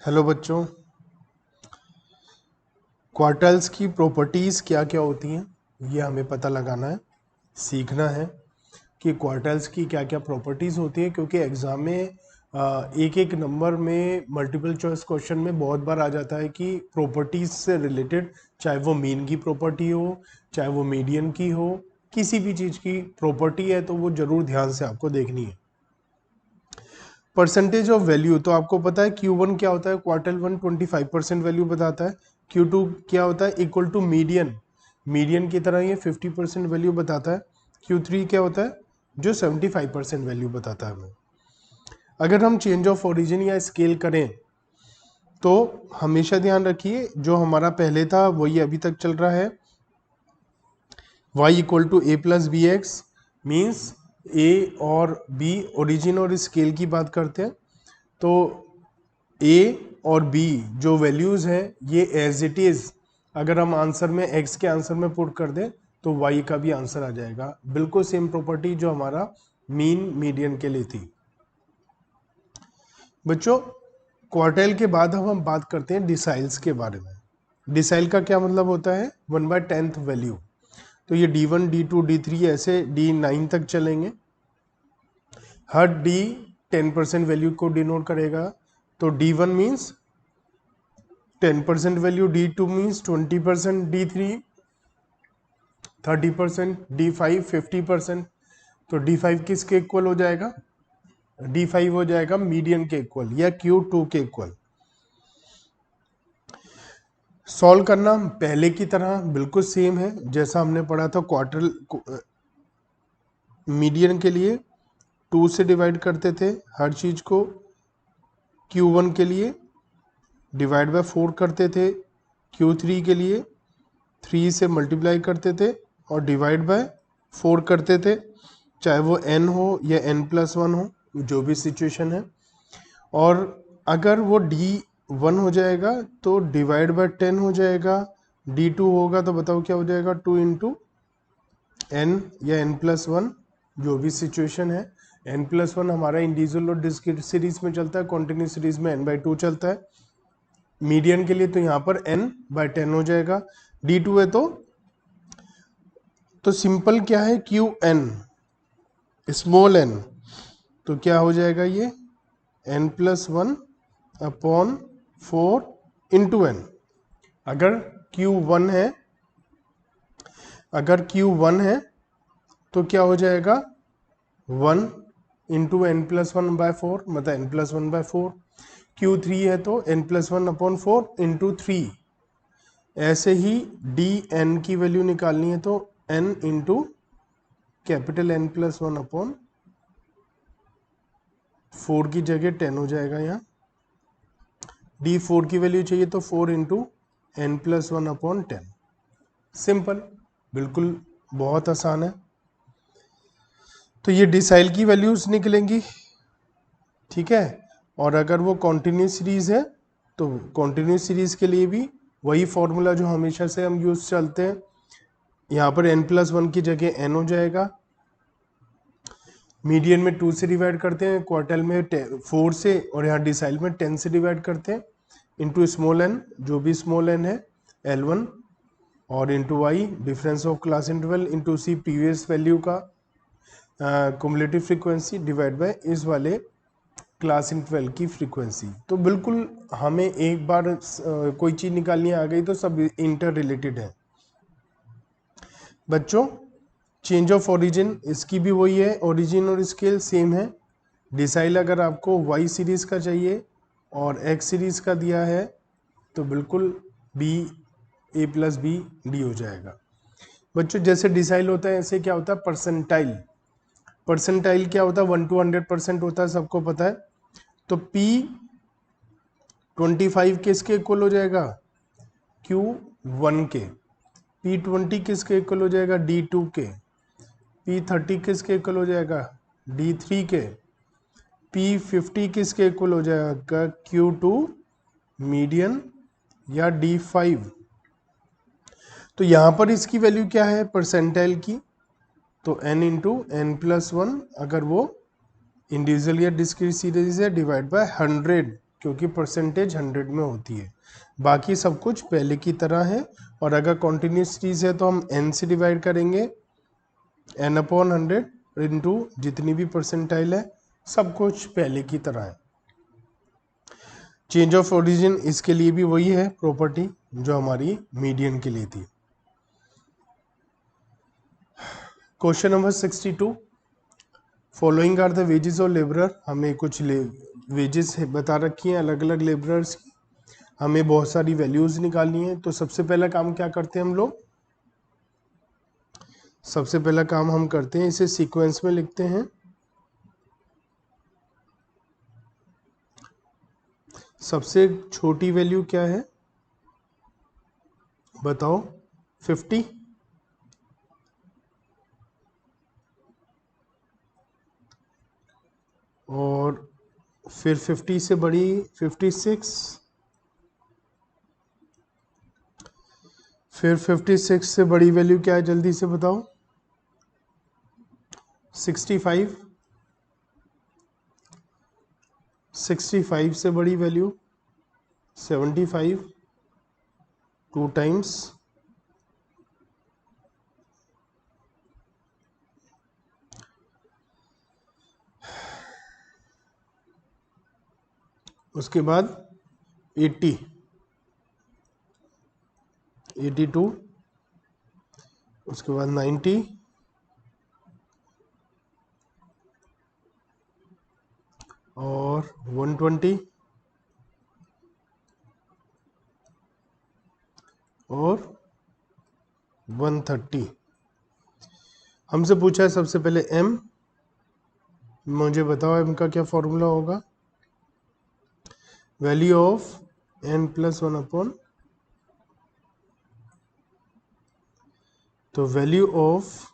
Hello बच्चों, क्वार्टल्स की properties क्या क्या होती हैं ये हमें पता लगाना है, सीखना है कि क्वार्टल्स की क्या क्या प्रॉपर्टीज़ होती है। क्योंकि एग्ज़ाम में एक एक नंबर में मल्टीपल चॉइस क्वेश्चन में बहुत बार आ जाता है कि प्रॉपर्टीज़ से रिलेटेड, चाहे वो मीन की प्रॉपर्टी हो, चाहे वो मीडियन की हो, किसी भी चीज़ की प्रॉपर्टी है तो वो ज़रूर ध्यान से आपको देखनी है। परसेंटेज ऑफ वैल्यू, तो आपको पता है Q1 क्या होता है, क्वार्टर 1 25% वैल्यू बताता है। Q2 क्या होता है, इक्वल टू मीडियन, मीडियन की तरह ये 50% वैल्यू बताता है। Q3 क्या होता है, जो 75% वैल्यू बताता है हमें। अगर हम चेंज ऑफ ओरिजिन या स्केल करें तो हमेशा ध्यान रखिए जो हमारा पहले था वही अभी तक चल रहा है। y equal to A plus B X means A और b ओरिजिन और स्केल की बात करते हैं तो a और b जो वैल्यूज़ हैं ये एज इट इज़ अगर हम आंसर में x के आंसर में पुट कर दें तो y का भी आंसर आ जाएगा। बिल्कुल सेम प्रॉपर्टी जो हमारा मीन मीडियन के लिए थी। बच्चों, क्वार्टाइल के बाद हम बात करते हैं डिसाइल्स के बारे में। डिसाइल का क्या मतलब होता है, 1/10th वैल्यू। तो ये D1 D2 D3 ऐसे D9 तक चलेंगे। हर D 10% वैल्यू को डिनोट करेगा। तो D1 means 10% value, D2 means 20%, D3 30%, D5 50%। तो D5 किसके इक्वल हो जाएगा, D5 हो जाएगा मीडियन के इक्वल या Q2 के इक्वल। सॉल्व करना पहले की तरह बिल्कुल सेम है जैसा हमने पढ़ा था। क्वार्टर मीडियन के लिए 2 से डिवाइड करते थे हर चीज को, Q1 के लिए डिवाइड बाय 4 करते थे, Q3 के लिए 3 से मल्टीप्लाई करते थे और डिवाइड बाय 4 करते थे, चाहे वो n हो या n+1 हो, जो भी सिचुएशन है। और अगर वो D1 हो जाएगा तो डिवाइड बाय 10 हो जाएगा, D2 होगा तो बताओ क्या हो जाएगा, 2 इंटू n या n+1, जो भी सिचुएशन है। n+1 हमारा इंडिविजुअल और डिस्क्रीट सीरीज में चलता है, कॉन्टिन्यूस सीरीज में n/2 चलता है। मीडियन के लिए तो यहाँ पर n/10 हो जाएगा। D2 है तो सिंपल क्या है, Qn स्मॉल n, तो क्या हो जाएगा ये n+1 अपॉन 4 इंटू n। अगर Q1 है तो क्या हो जाएगा 1 इंटू n+1/4, मतलब n+1/4। Q3 है तो n+1 अपॉन 4 इंटू 3। ऐसे ही dn की वैल्यू निकालनी है तो n into capital n+1 upon 4 की जगह 10 हो जाएगा। यहाँ D4 की वैल्यू चाहिए तो 4 इंटू n+1 अपॉन 10। सिंपल, बिल्कुल बहुत आसान है। तो ये डिसाइल की वैल्यूज निकलेंगी, ठीक है। और अगर वो कॉन्टिन्यूस सीरीज है तो कॉन्टिन्यूस सीरीज के लिए भी वही फॉर्मूला जो हमेशा से हम यूज चलते हैं। यहाँ पर n+1 की जगह n हो जाएगा, मीडियन में 2 से डिवाइड करते हैं, क्वार्टाइल में 4 से, और यहाँ डिसाइल में 10 से डिवाइड करते हैं, इंटू स्मॉल n, जो भी स्मॉल n है L1, और into y difference of class interval, into C previous value का कुमुलेटिव फ्रीक्वेंसी, डिवाइड बाय इस वाले क्लास इंटरवल की फ्रीक्वेंसी। तो बिल्कुल हमें एक बार कोई चीज़ निकालनी आ गई तो सब इंटर रिलेटेड है। बच्चों, चेंज ऑफ ओरिजिन इसकी भी वही है, ओरिजिन और स्केल सेम है। डिसाइल अगर आपको y सीरीज का चाहिए और x सीरीज का दिया है तो बिल्कुल b a plus B D हो जाएगा। बच्चों, जैसे डिसाइल होता है ऐसे क्या होता है परसेंटाइल। परसेंटाइल क्या होता है, 1 to 100% होता है, सबको पता है। तो P25 किसके इक्वल हो जाएगा, Q1 के। P20 किसके इक्वल हो जाएगा, D2 के। P30 किसके इक्वल हो जाएगा, D3 के। P50 किसके इक्वल हो जाएगा, Q2 मीडियन या D5। तो यहां पर इसकी वैल्यू क्या है परसेंटाइल की, तो n इंटू n+1, अगर वो इंडिविजुअल या डिस्क्रीट सीरीज है, डिवाइड बाय 100 क्योंकि परसेंटेज 100 में होती है। बाकी सब कुछ पहले की तरह है। और अगर कॉन्टिन्यूस सीरीज है तो हम n से डिवाइड करेंगे, n/100 इंटू जितनी भी परसेंटाइल है, सब कुछ पहले की तरह है। चेंज ऑफ ओरिजिन इसके लिए भी वही है प्रॉपर्टी जो हमारी मीडियन के लिए थी। Question number 62, following are the wages of labourer. हमें कुछ वेजेस बता रखी हैं अलग अलग लेबरर्स की, हमें बहुत सारी वैल्यूज निकालनी है। तो सबसे पहला काम क्या करते हैं हम लोग, सबसे पहला काम हम करते हैं, इसे सीक्वेंस में लिखते हैं। सबसे छोटी वैल्यू क्या है बताओ, 50। और फिर 50 से बड़ी 56, फिर 56 से बड़ी वैल्यू क्या है जल्दी से बताओ, 65। 65 से बड़ी वैल्यू 75, 2 टाइम्स। उसके बाद 80, 82, उसके बाद 90, और 120, और 130। हमसे पूछा है सबसे पहले m, मुझे बताओ m का क्या फॉर्मूला होगा, वैल्यू ऑफ n+1 तो वैल्यू ऑफ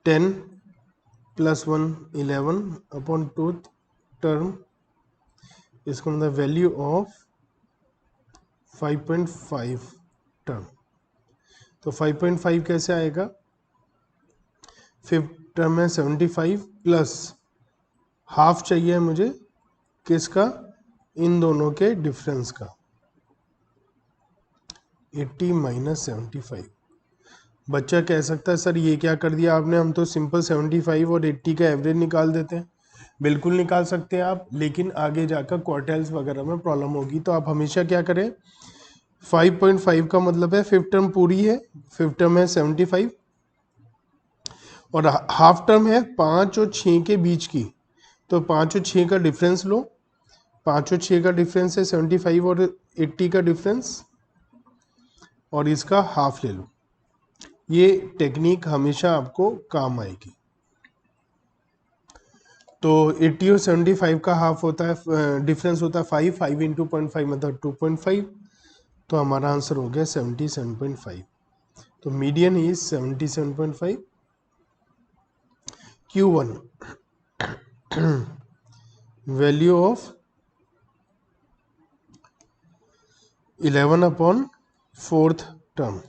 10 + 1 11/2 टर्म, इसको मतलब वैल्यू ऑफ 5.5 टर्म। तो 5.5 कैसे आएगा, फिफ्थ टर्म है 75 प्लस हाफ चाहिए मुझे किसका, इन दोनों के डिफरेंस का, 80 - 75। बच्चा कह सकता है सर ये क्या कर दिया आपने, हम तो सिंपल 75 और 80 का एवरेज निकाल देते हैं। बिल्कुल निकाल सकते हैं आप, लेकिन आगे जाकर क्वार्टाइल्स वगैरह में प्रॉब्लम होगी। तो आप हमेशा क्या करें, 5.5 का मतलब है फिफ्थ टर्म पूरी है, फिफ्थ टर्म है 75, और हाफ टर्म है 5 और 6 के बीच की, तो 5 और 6 का डिफरेंस लो, 5 और 6 का डिफरेंस है 75 और 80 का डिफरेंस, और इसका हाफ ले लो। ये टेक्निक हमेशा आपको काम आएगी। तो 80 और 75 का हाफ होता है, डिफरेंस होता है 5, 5 × 0.5 मतलब 2.5, तो हमारा आंसर हो गया 77.5। तो median is 77.5। Q1 value of 11/4 term,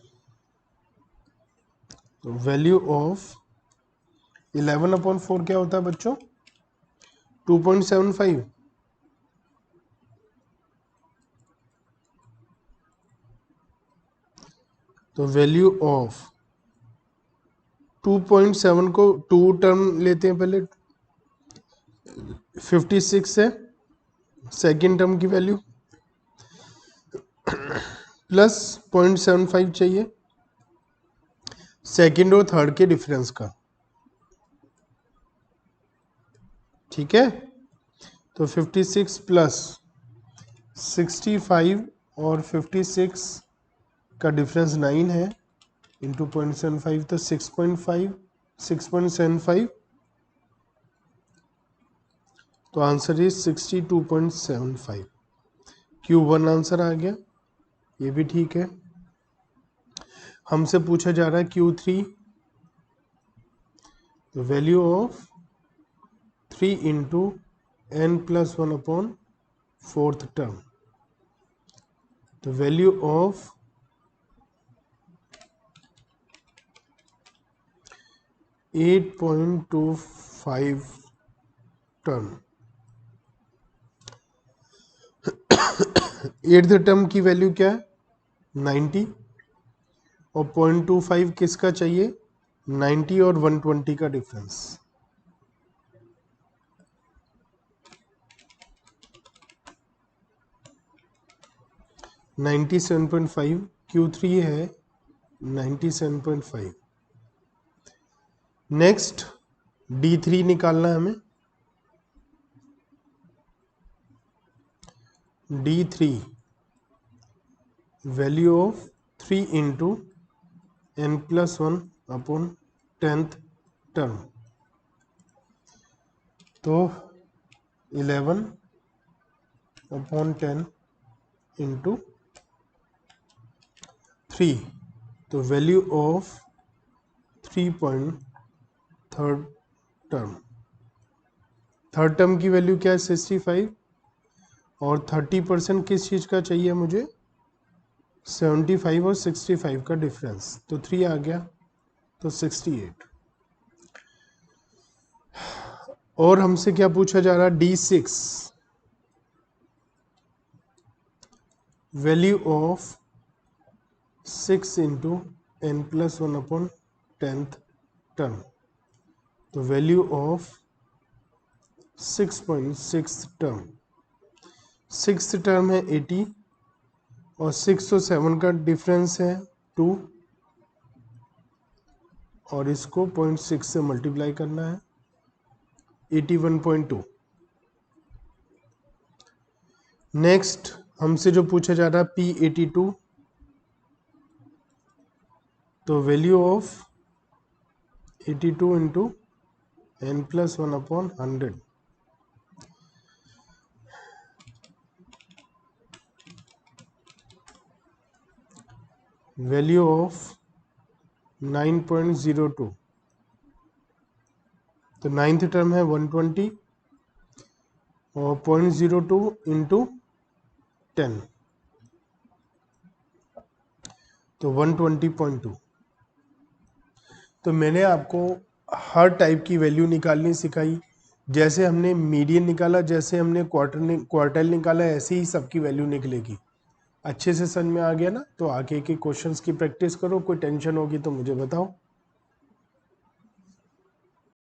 तो वैल्यू ऑफ 11/4 क्या होता है बच्चों, 2.75। तो वैल्यू ऑफ 2.7 को 2 टर्म लेते हैं पहले, 56 है सेकेंड टर्म की वैल्यू, प्लस 0.75 चाहिए सेकेंड और थर्ड के डिफरेंस का, ठीक है। तो 56 प्लस 65 और 56 का डिफरेंस 9 है, इंटू 0.75 तो 6.5, 6.75, तो आंसर इज 62.75। Q1 आंसर आ गया, ये भी ठीक है। हमसे पूछा जा रहा है Q3, तो वैल्यू ऑफ 3 × n+1/4 टर्म, तो value of 8.25 term, eighth term की वैल्यू क्या है 90 और 0.25 किसका चाहिए 90 और 120 का डिफरेंस। $97.5 Q3 है 97.5। नेक्स्ट D3 निकालना है हमें। D3 value of 3 into n+1 upon 10th term, तो 11 अपॉन 10 इंटू 3, तो value of 3.3 term. Third term की वैल्यू क्या है 65 और 30% किस चीज़ का चाहिए मुझे 75 और 65 का डिफरेंस, तो 3 आ गया तो 68। और हमसे क्या पूछा जा रहा है D6 value of 6 into n+1 upon 10th term, तो value of 6.6 term. 6th term है 80 और 6 और 7 का डिफरेंस है 2 और इसको 0.6 से मल्टीप्लाई करना है 81.2। नेक्स्ट हमसे जो पूछा जा रहा है P82, तो value of 82 into n+1 upon 100, value of 9.02, तो 9th टर्म है 120 और 0.02 इंटू 10, तो 120.2। तो मैंने आपको हर टाइप की वैल्यू निकालनी सिखाई। जैसे हमने मीडियन निकाला, जैसे हमने क्वार्टाइल निकाला, ऐसे ही सबकी वैल्यू निकलेगी। अच्छे से समझ में आ गया ना? तो आगे के क्वेश्चंस की प्रैक्टिस करो, कोई टेंशन होगी तो मुझे बताओ।